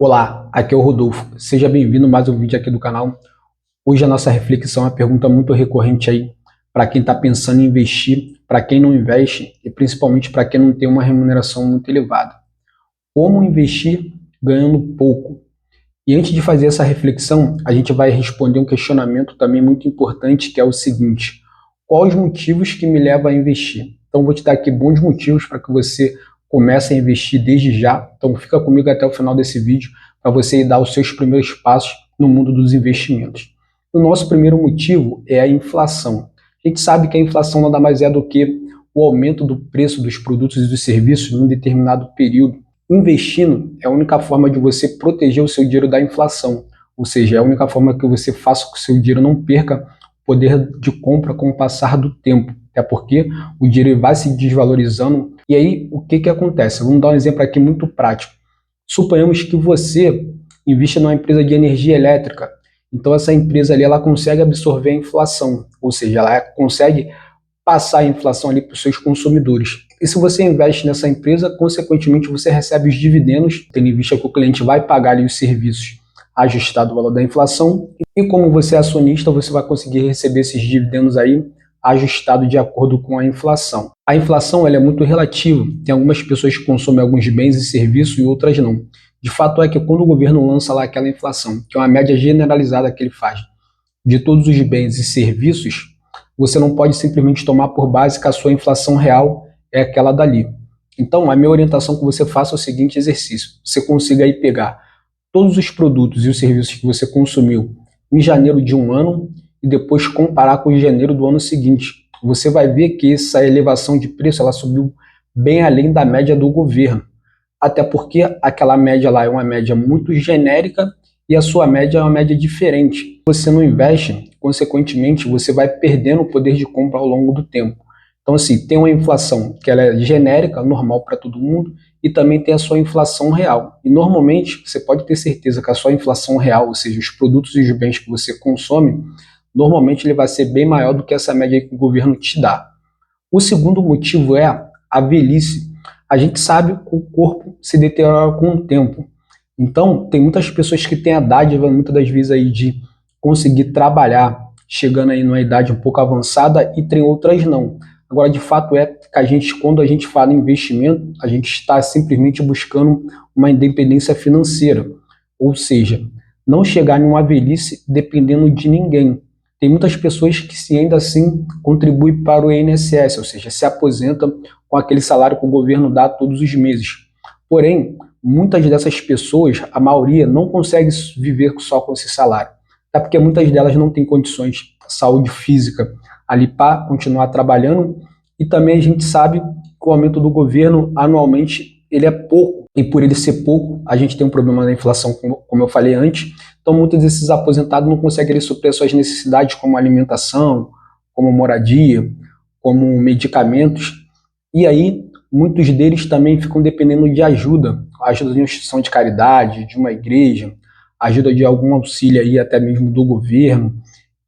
Olá, aqui é o Rodolfo. Seja bem-vindo a mais um vídeo aqui do canal. Hoje a nossa reflexão é uma pergunta muito recorrente aí para quem está pensando em investir, para quem não investe e principalmente para quem não tem uma remuneração muito elevada. Como investir ganhando pouco? E antes de fazer essa reflexão, a gente vai responder um questionamento também muito importante, que é o seguinte: quais os motivos que me levam a investir? Então vou te dar aqui bons motivos para que você comece a investir desde já. Então fica comigo até o final desse vídeo para você dar os seus primeiros passos no mundo dos investimentos. O nosso primeiro motivo é a inflação. A gente sabe que a inflação nada mais é do que o aumento do preço dos produtos e dos serviços em um determinado período. Investindo é a única forma de você proteger o seu dinheiro da inflação, ou seja, é a única forma que você faça com que o seu dinheiro não perca poder de compra com o passar do tempo, até porque o dinheiro vai se desvalorizando. E aí, o que acontece? Vamos dar um exemplo aqui muito prático. Suponhamos que você investe numa empresa de energia elétrica, então essa empresa ali ela consegue absorver a inflação, ou seja, ela consegue passar a inflação ali para os seus consumidores. E se você investe nessa empresa, consequentemente você recebe os dividendos, tendo em vista que o cliente vai pagar ali os serviços ajustado ao valor da inflação, e como você é acionista, você vai conseguir receber esses dividendos aí ajustado de acordo com a inflação. A inflação ela é muito relativa, tem algumas pessoas que consomem alguns bens e serviços e outras não. De fato é que quando o governo lança lá aquela inflação, que é uma média generalizada que ele faz de todos os bens e serviços, você não pode simplesmente tomar por base que a sua inflação real é aquela dali. Então, a minha orientação é que você faça o seguinte exercício: você consiga aí pegar todos os produtos e os serviços que você consumiu em janeiro de um ano e depois comparar com janeiro do ano seguinte. Você vai ver que essa elevação de preço ela subiu bem além da média do governo. Até porque aquela média lá é uma média muito genérica e a sua média é uma média diferente. Você não investe, consequentemente, você vai perdendo o poder de compra ao longo do tempo. Então, assim, tem uma inflação que ela é genérica, normal para todo mundo, e também tem a sua inflação real. E normalmente, você pode ter certeza que a sua inflação real, ou seja, os produtos e os bens que você consome, normalmente ele vai ser bem maior do que essa média que o governo te dá. O segundo motivo é a velhice. A gente sabe que o corpo se deteriora com o tempo. Então, tem muitas pessoas que têm a dádiva, muitas das vezes, aí, de conseguir trabalhar, chegando aí numa idade um pouco avançada, e tem outras não. Agora, de fato, é que a gente, quando a gente fala em investimento, a gente está simplesmente buscando uma independência financeira. Ou seja, não chegar em uma velhice dependendo de ninguém. Tem muitas pessoas que, se ainda assim, contribuem para o INSS, ou seja, se aposentam com aquele salário que o governo dá todos os meses. Porém, muitas dessas pessoas, a maioria, não consegue viver só com esse salário. Até porque muitas delas não têm condições de saúde física ali para continuar trabalhando. E também a gente sabe que o aumento do governo anualmente ele é pouco. E por ele ser pouco, a gente tem um problema da inflação, como eu falei antes. Então muitos desses aposentados não conseguem suprir suas necessidades como alimentação, como moradia, como medicamentos. E aí muitos deles também ficam dependendo de ajuda de uma instituição de caridade, de uma igreja, ajuda de algum auxílio aí até mesmo do governo,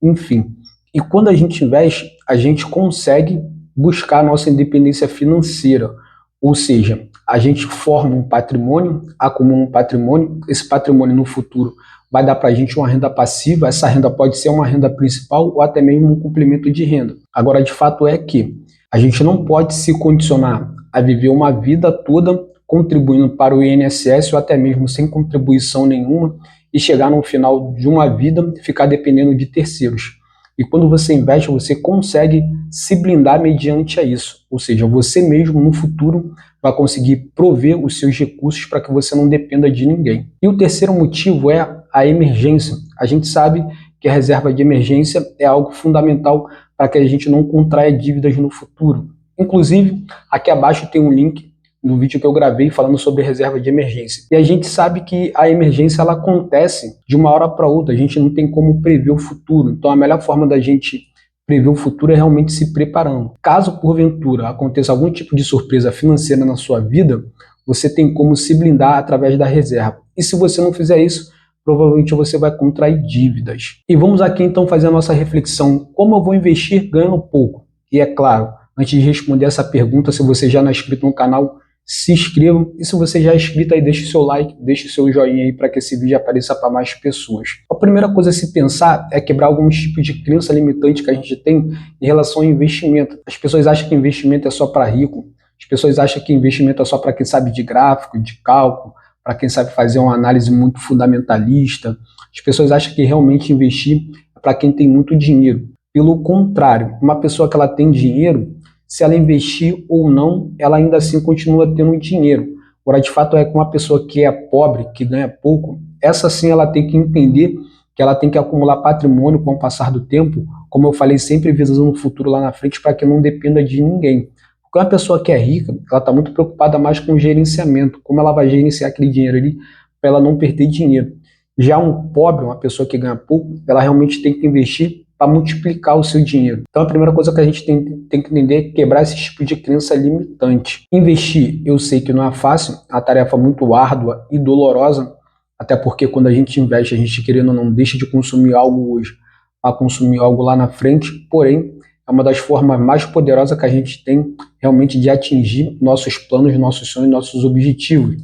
enfim. E quando a gente investe, a gente consegue buscar a nossa independência financeira, ou seja, a gente forma um patrimônio, acumula um patrimônio, esse patrimônio no futuro vai dar para a gente uma renda passiva, essa renda pode ser uma renda principal ou até mesmo um complemento de renda. Agora, de fato é que a gente não pode se condicionar a viver uma vida toda contribuindo para o INSS ou até mesmo sem contribuição nenhuma e chegar no final de uma vida e ficar dependendo de terceiros. E quando você investe, você consegue se blindar mediante a isso. Ou seja, você mesmo no futuro vai conseguir prover os seus recursos para que você não dependa de ninguém. E o terceiro motivo é a emergência. A gente sabe que a reserva de emergência é algo fundamental para que a gente não contraia dívidas no futuro. Inclusive, aqui abaixo tem um link no vídeo que eu gravei falando sobre reserva de emergência. E a gente sabe que a emergência ela acontece de uma hora para outra, a gente não tem como prever o futuro. Então a melhor forma da gente prever o futuro é realmente se preparando. Caso porventura aconteça algum tipo de surpresa financeira na sua vida, você tem como se blindar através da reserva. E se você não fizer isso, provavelmente você vai contrair dívidas. E vamos aqui então fazer a nossa reflexão. Como eu vou investir ganhando pouco? E é claro, antes de responder essa pergunta, se você já não é inscrito no canal, se inscrevam e se você já é inscrito aí, deixe o seu like, deixe o seu joinha aí para que esse vídeo apareça para mais pessoas. A primeira coisa a se pensar é quebrar alguns tipos de crença limitante que a gente tem em relação ao investimento. As pessoas acham que investimento é só para rico, as pessoas acham que investimento é só para quem sabe de gráfico, de cálculo, para quem sabe fazer uma análise muito fundamentalista. As pessoas acham que realmente investir é para quem tem muito dinheiro. Pelo contrário, uma pessoa que ela tem dinheiro, se ela investir ou não, ela ainda assim continua tendo dinheiro. Agora, de fato, é que uma pessoa que é pobre, que ganha pouco, essa sim ela tem que entender que ela tem que acumular patrimônio com o passar do tempo, como eu falei, sempre visando o futuro lá na frente para que não dependa de ninguém. Porque uma pessoa que é rica, ela está muito preocupada mais com o gerenciamento, como ela vai gerenciar aquele dinheiro ali para ela não perder dinheiro. Já um pobre, uma pessoa que ganha pouco, ela realmente tem que investir para multiplicar o seu dinheiro. Então a primeira coisa que a gente tem que entender é quebrar esse tipo de crença limitante. Investir, eu sei que não é fácil, é uma tarefa muito árdua e dolorosa, até porque quando a gente investe, a gente querendo ou não deixa de consumir algo hoje para consumir algo lá na frente, porém é uma das formas mais poderosas que a gente tem realmente de atingir nossos planos, nossos sonhos, nossos objetivos.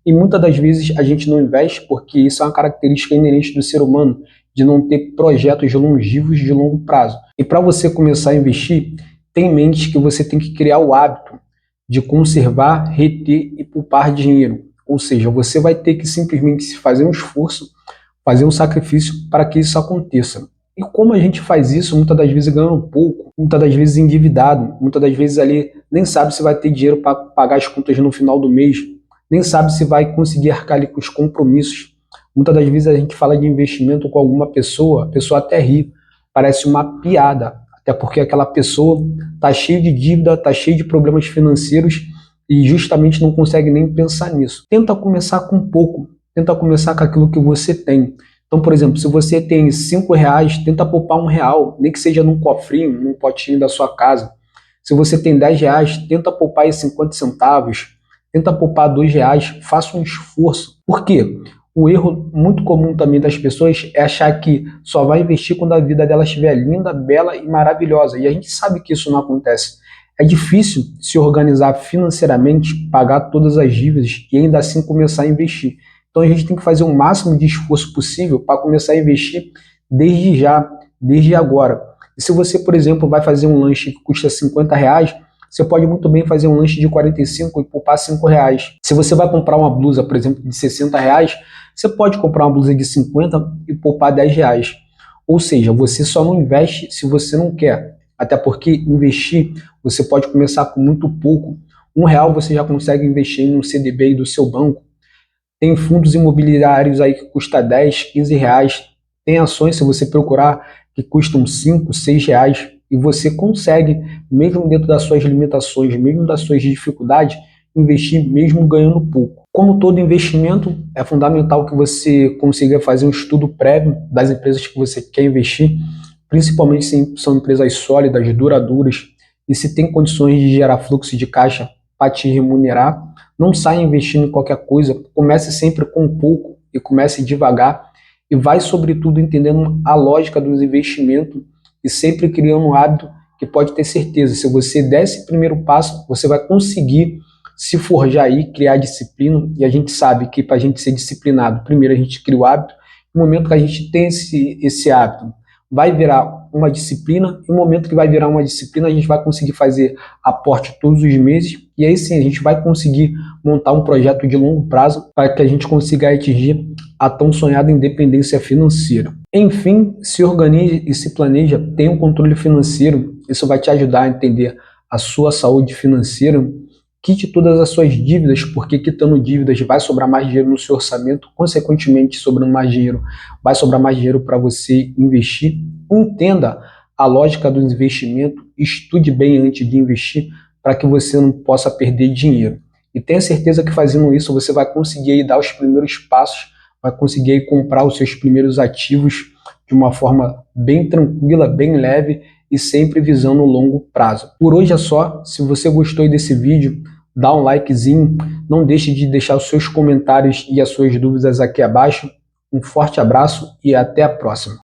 E muitas das vezes a gente não investe porque isso é uma característica inerente do ser humano, de não ter projetos longevos de longo prazo. E para você começar a investir, tenha em mente que você tem que criar o hábito de conservar, reter e poupar dinheiro. Ou seja, você vai ter que simplesmente fazer um esforço, fazer um sacrifício para que isso aconteça. E como a gente faz isso, muitas das vezes ganhando pouco, muitas das vezes endividado, muitas das vezes ali nem sabe se vai ter dinheiro para pagar as contas no final do mês, nem sabe se vai conseguir arcar ali com os compromissos. Muitas das vezes a gente fala de investimento com alguma pessoa, a pessoa até ri, parece uma piada, até porque aquela pessoa está cheia de dívida, está cheia de problemas financeiros e justamente não consegue nem pensar nisso. Tenta começar com pouco, tenta começar com aquilo que você tem. Então, por exemplo, se você tem R$ 5, tenta poupar R$ 1, nem que seja num cofrinho, num potinho da sua casa. Se você tem R$ 10, tenta poupar aí 50 centavos, tenta poupar R$ 2, faça um esforço. Por quê? O erro muito comum também das pessoas é achar que só vai investir quando a vida dela estiver linda, bela e maravilhosa. E a gente sabe que isso não acontece. É difícil se organizar financeiramente, pagar todas as dívidas e ainda assim começar a investir. Então a gente tem que fazer o máximo de esforço possível para começar a investir desde já, desde agora. E se você, por exemplo, vai fazer um lanche que custa R$ 50, você pode muito bem fazer um lanche de 45 e poupar R$ 5. Se você vai comprar uma blusa, por exemplo, de R$ 60, você pode comprar uma blusa de 50 e poupar R$ 10. Ou seja, você só não investe se você não quer. Até porque investir, você pode começar com muito pouco. R$ 1 você já consegue investir em um CDB do seu banco. Tem fundos imobiliários aí que custa 10, 15 reais. Tem ações, se você procurar, que custam 5, 6 reais. E você consegue, mesmo dentro das suas limitações, mesmo das suas dificuldades, investir mesmo ganhando pouco. Como todo investimento, é fundamental que você consiga fazer um estudo prévio das empresas que você quer investir, principalmente se são empresas sólidas, duradouras, e se tem condições de gerar fluxo de caixa para te remunerar. Não saia investindo em qualquer coisa, comece sempre com pouco e comece devagar e vai, sobretudo, entendendo a lógica dos investimentos e sempre criando um hábito que pode ter certeza, se você der esse primeiro passo, você vai conseguir se forjar aí, criar disciplina, e a gente sabe que para a gente ser disciplinado, primeiro a gente cria o hábito, no momento que a gente tem esse hábito, vai virar uma disciplina, e no momento que vai virar uma disciplina, a gente vai conseguir fazer aporte todos os meses, e aí sim a gente vai conseguir montar um projeto de longo prazo para que a gente consiga atingir a tão sonhada independência financeira. Enfim, se organize e se planeja, tenha um controle financeiro, isso vai te ajudar a entender a sua saúde financeira, quite todas as suas dívidas, porque quitando dívidas vai sobrar mais dinheiro no seu orçamento, consequentemente, sobrando mais dinheiro, vai sobrar mais dinheiro para você investir. Entenda a lógica do investimento, estude bem antes de investir, para que você não possa perder dinheiro. E tenha certeza que fazendo isso você vai conseguir aí dar os primeiros passos, vai conseguir aí comprar os seus primeiros ativos de uma forma bem tranquila, bem leve e sempre visando o longo prazo. Por hoje é só. Se você gostou desse vídeo, dá um likezinho, não deixe de deixar os seus comentários e as suas dúvidas aqui abaixo. Um forte abraço e até a próxima.